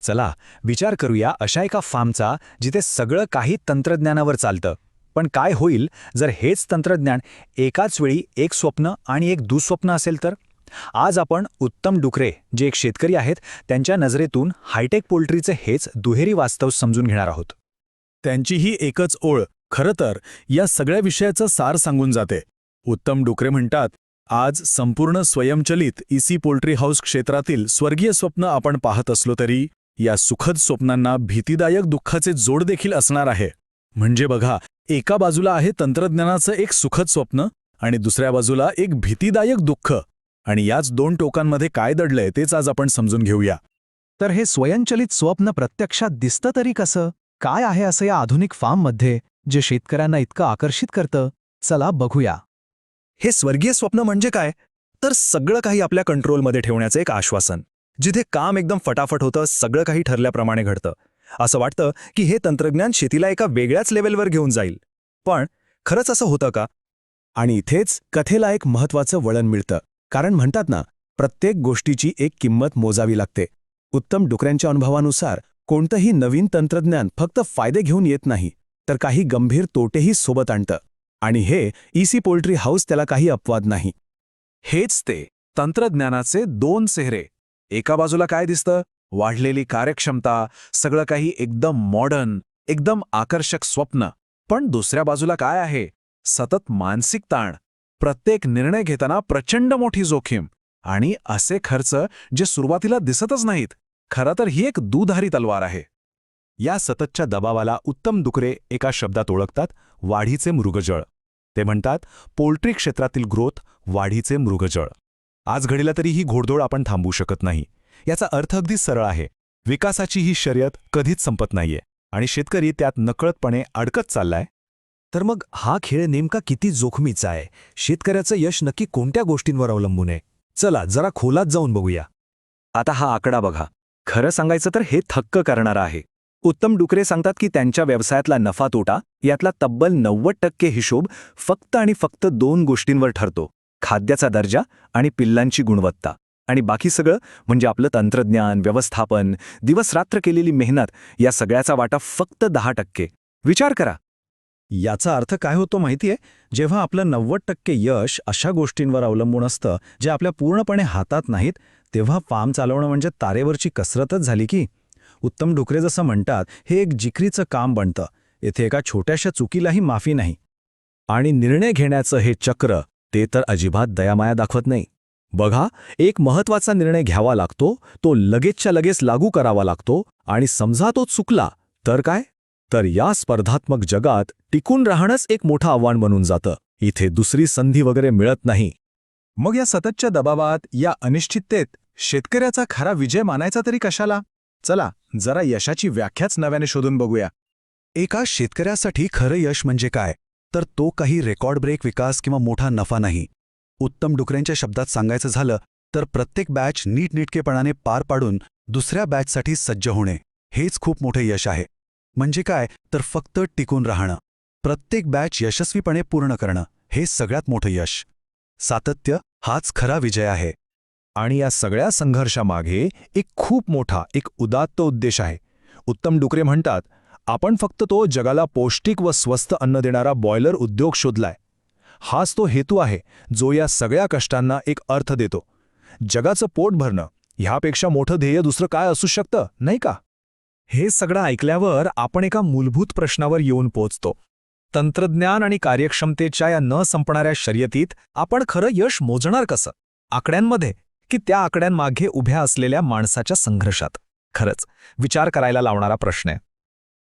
चला विचार करूया अशा एका फार्मचा जिथे सगळं काही तंत्रज्ञानावर चालतं. पण काय होईल जर हेच तंत्रज्ञान एकाच वेळी एक स्वप्न आणि एक दुःस्वप्न असेल तर? आज आपण उत्तम डुकरे जे एक शेतकरी आहेत त्यांच्या नजरेतून हायटेक पोल्ट्रीचे हेच दुहेरी वास्तव समजून घेणार आहोत. त्यांची ही एकच ओळ खरं तर या सगळ्या विषयाचं सार सांगून जाते. उत्तम डुकरे म्हणतात, आज संपूर्ण स्वयंचलित ईसी पोल्ट्री हाऊस क्षेत्रातील स्वर्गीय स्वप्न आपण पाहत असलो तरी या सुखद स्वप्नांना भीतीदायक दुःखाचे जोड देखील असणार आहे. म्हणजे बघा, एका बाजूला आहे तंत्रज्ञानाचं एक सुखद स्वप्न आणि दुसऱ्या बाजूला एक भीतीदायक दुःख, आणि याच दोन टोकांमध्ये काय दडलंय तेच आज आपण समजून घेऊया. तर हे स्वयंचलित स्वप्न प्रत्यक्षात दिसतं तरी कसं? काय आहे असं या आधुनिक फार्ममध्ये जे शेतकऱ्यांना इतकं आकर्षित करतं? चला बघूया. हे स्वर्गीय स्वप्न म्हणजे काय? तर सगळं काही आपल्या कंट्रोलमध्ये ठेवण्याचं एक आश्वासन, जिथे काम एकदम फटाफट होतं, सगळं काही ठरल्याप्रमाणे घडतं. असं वाटतं की हे तंत्रज्ञान शेतीला एका वेगळ्याच लेव्हलवर घेऊन जाईल. पण खरंच असं होतं का? आणि इथेच कथेला एक महत्त्वाचं वळण मिळतं. कारण म्हणतात ना, प्रत्येक गोष्टीची एक किंमत मोजावी लागते. उत्तम डुकऱ्यांच्या अनुभवानुसार कोणतंही नवीन तंत्रज्ञान फक्त फायदे घेऊन येत नाही, तर काही गंभीर तोटेही सोबत आणतं. आणि हे ईसी पोल्ट्री हाऊस त्याला काही अपवाद नाही. हेच ते तंत्रज्ञानाचे दोन चेहरे. एका बाजूला काय दिसतं? वाढलेली कार्यक्षमता, सगळं काही एकदम मॉडर्न, एकदम आकर्षक स्वप्न. पण दुसऱ्या बाजूला काय आहे? सतत मानसिक ताण, प्रत्येक निर्णय घेताना प्रचंड मोठी जोखीम आणि असे खर्च जे सुरुवातीला दिसतच नाहीत. खरं तर ही एक दुधारी तलवार आहे. या सततच्या दबावाला उत्तम डुकरे एका शब्दात ओळखतात, वाढीचे मृगजळ. ते म्हणतात, पोल्ट्री क्षेत्रातील ग्रोथ वाढीचे मृगजळ. आज घडीला तरी ही घोडदौड आपण थांबवू शकत नाही. याचा अर्थ अगदी सरळ आहे. विकासाची ही शर्यत कधीच संपत नाहीये आणि शेतकरी त्यात नकळतपणे अडकत चाललाय. तर मग हा खेळ नेमका किती जोखमीचा आहे? शेतकऱ्याचं यश नक्की कोणत्या गोष्टींवर अवलंबून आहे? चला जरा खोलात जाऊन बघूया. आता हा आकडा बघा. खरं सांगायचं तर हे थक्क करणारं आहे. उत्तम डुकरे सांगतात की त्यांच्या व्यवसायातला नफा तोटा यातला तब्बल 90% हिशोब फक्त आणि फक्त दोन गोष्टींवर ठरतो: खाद्याचा दर्जा आणि पिल्लांची गुणवत्ता. आणि बाकी सगळं म्हणजे आपलं तंत्रज्ञान, व्यवस्थापन, दिवसरात्र केलेली मेहनत, या सगळ्याचा वाटा फक्त 10%. विचार करा. याचा अर्थ काय होतो माहितीये? जेव्हा आपलं 90% यश अशा गोष्टींवर अवलंबून असतं जे आपल्या पूर्णपणे हातात नाहीत, तेव्हा फार्म चालवणं म्हणजे तारेवरची कसरतच झाली की. उत्तम डुकरे जसं म्हणतात, हे एक जिकरीचं काम बनतं. येथे एका छोट्याशा चुकीलाही माफी नाही. आणि निर्णय घेण्याचं हे चक्र, ते तर अजिबात दयामाया दाखवत नाही. बघा, एक महत्त्वाचा निर्णय घ्यावा लागतो, तो लगेचच्या लगेच लागू करावा लागतो, आणि समजा तो चुकला तर काय? तर या स्पर्धात्मक जगात टिकून राहणंच एक मोठं आव्हान बनून जातं. इथे दुसरी संधी वगैरे मिळत नाही. मग या सततच्या दबावात, या अनिश्चिततेत शेतकऱ्याचा खरा विजय मानायचा तरी कशाला? चला जरा यशाची व्याख्याच नव्याने शोधून बघूया. एका शेतकऱ्यासाठी खरं यश म्हणजे काय? तर तो काही रेकॉर्ड ब्रेक विकास किंवा मोठा नफा नाही. उत्तम डुकऱ्यांच्या शब्दात सांगायचं झालं तर प्रत्येक बॅच नीटनेटकेपणाने पार पाडून दुसऱ्या बॅचसाठी सज्ज होणे, हेच खूप मोठे यश आहे. म्हणजे काय? तर फक्त टिकून राहणं, प्रत्येक बॅच यशस्वीपणे पूर्ण करणं, हे सगळ्यात मोठं यश. सातत्य हाच खरा विजय आहे. आणि या सगळ्या संघर्षामागे एक खूप मोठा, एक उदात्त उद्देश आहे. उत्तम डुकरे म्हणतात, आपण फक्त तो जगाला पौष्टिक व स्वस्त अन्न देणारा बॉयलर उद्योग शोधलाय. हाच तो हेतू आहे जो या सगळ्या कष्टांना एक अर्थ देतो. जगाचं पोट भरणं, ह्यापेक्षा मोठं ध्येय दुसरं काय असू शकतं, नाही का? हे सगळं ऐकल्यावर आपण एका मूलभूत प्रश्नावर येऊन पोहोचतो. तंत्रज्ञान आणि कार्यक्षमतेच्या या न संपणाऱ्या शर्यतीत आपण खरं यश मोजणार कसं? आकड्यांमध्ये की त्या आकड्यांमागे उभ्या असलेल्या माणसाच्या संघर्षात? खरंच विचार करायला लावणारा प्रश्न आहे.